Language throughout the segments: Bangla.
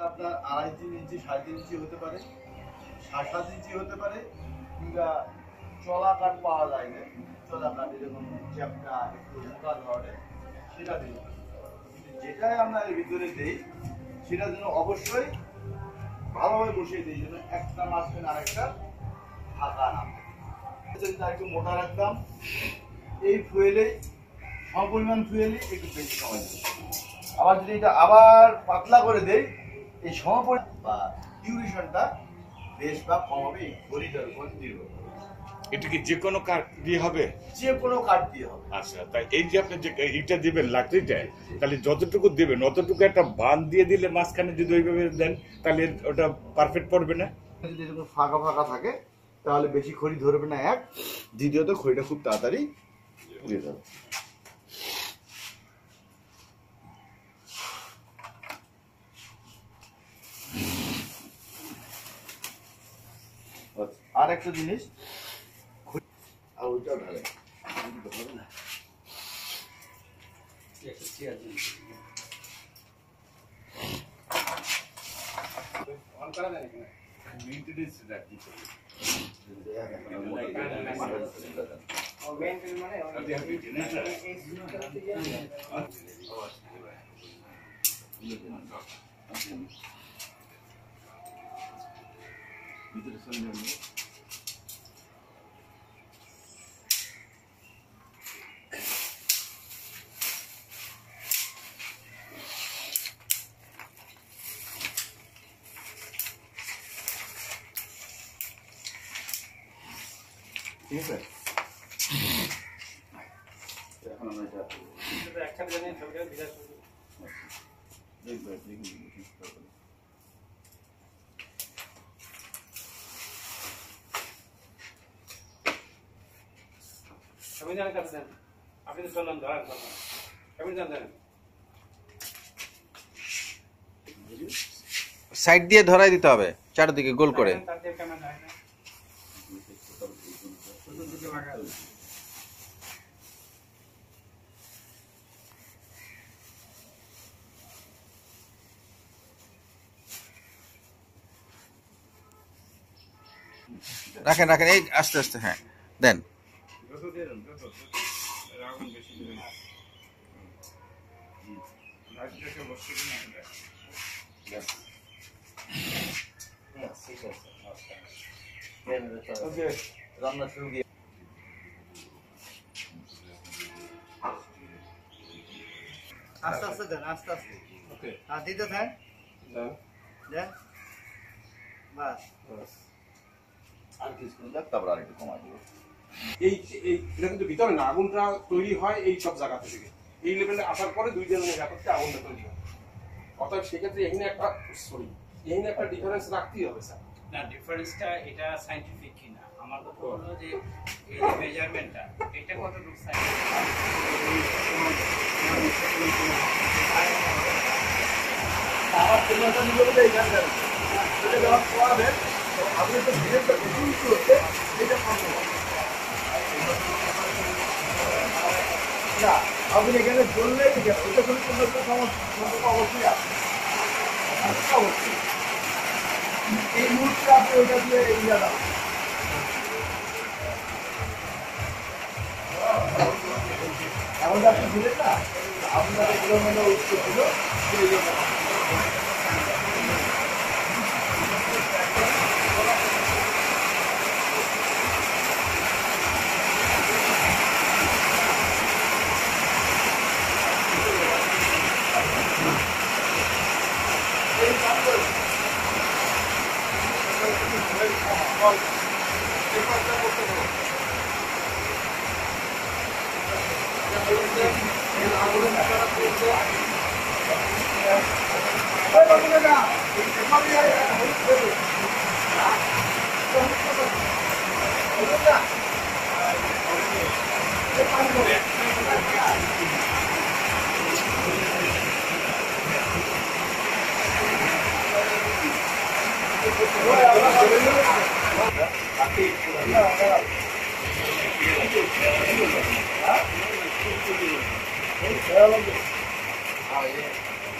আপনার 2.5-3 ইঞ্চি 3.5 ইঞ্চি হতে পারে, 7 ইঞ্চি হতে পারে, কিংবা চলা কাঠ পাওয়া যায় না, চলা কাঠ এরকম চ্যাপটা একটু মোটা ধরনের সেটা দিই। যেটাই আমরা এর ভিতরে দিই সেটা যেন অবশ্যই ভালোভাবে বসিয়ে দিই, যেন একটা মাঝখানে আরেকটা ফাঁকা না। একটু মোটা রাখতাম, এই ফুয়েলে সমপরিমাণ ফুয়েলে একটু বেশি সময় দিই। আবার যদি এটা আবার পাতলা করে দেই, এই সমপরিমাণ বা ডিউরেশনটা বেশ বা কম হবে, এই ঘড়িটার উপর নির্ভর করে। এটা কি যে কোনো কাঠ দিয়ে হবে? যে কোনো কাঠ দিয়ে হবে। আচ্ছা, তাই এই যে আপনি যে ইটা দিবেন লাকড়িটা, তাহলে যতটুকু দিবেন অতটুকু একটা বাঁধ দিয়ে দিলে মাঝখানে যদি ওইভাবে দেন তাহলে ওটা পারফেক্ট পড়বে না। যদি এরকম ফাঁকা ফাঁকা থাকে তাহলে বেশি খড়ি ধরবে না, এক দ্বিতীয়ত খড়িটা খুব তাড়াতাড়ি পুড়ে যাবে। আর একটা জিনিস, আর ওইটাও ঢালে হবে না। ঠিক আছে, এখন আমরা এটা একসাথে জানিয়ে ছবিটা বিরাজ করব। আমি জানি কাছে আপনি তো চলুন ধরেন, আমি জানেন সাইড দিয়ে ধরাই দিতে হবে চারদিকে গোল করে। রাখেন রাখেন, এই আস্তে আস্তে, হ্যাঁ দেন। রান্না শুরু দিয়ে আস্তে আস্তে দেন, আস্তে আস্তে আর দিতে থাক, দেন বাস। আর কিছু দেখ, তারপর আর একটু কমাই দেবো। এটা কিন্তু ভিতরে না, আগুনটা তৈরি হয় এই সব জায়গা থেকে, এই লেভেলে আসার পরে দুই জনের ব্যাপারটা আগুনটা তৈরি হয়। অর্থাৎ সেক্ষেত্রে এখানে একটা ডিফারেন্স রাখতেই হবে স্যার। না, ডিফারেন্সটা এটা সায়েন্টিফিক কিনা আমার কথা হলো যে এই যে মেজারমেন্টটা এটা কতটুকু আমার পরিমাণটা নিয়ে বলে এখানে এটা যখন পড়াবেন আপনি তো ভিড়টা বেশি উঁচু হচ্ছে, এটা সম্ভব না। আপনি এখানে বললেই ঠিক আছে, ওটা কোনো সমস্যা অবশ্যই আছে, অবশ্যই এই মুহূর্তে আপনি ওটা দিয়ে ইয়ে দাও। এখন আপনি বুঝলেন না, আপনার এগুলো মানে উত্তর ছিল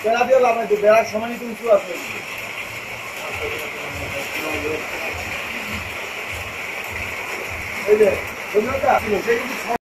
বেড়া দিয়ে লাভ নাই তো, বেড়ার সমানই তো উঁচু আছে। এই যে, বুঝলেন না?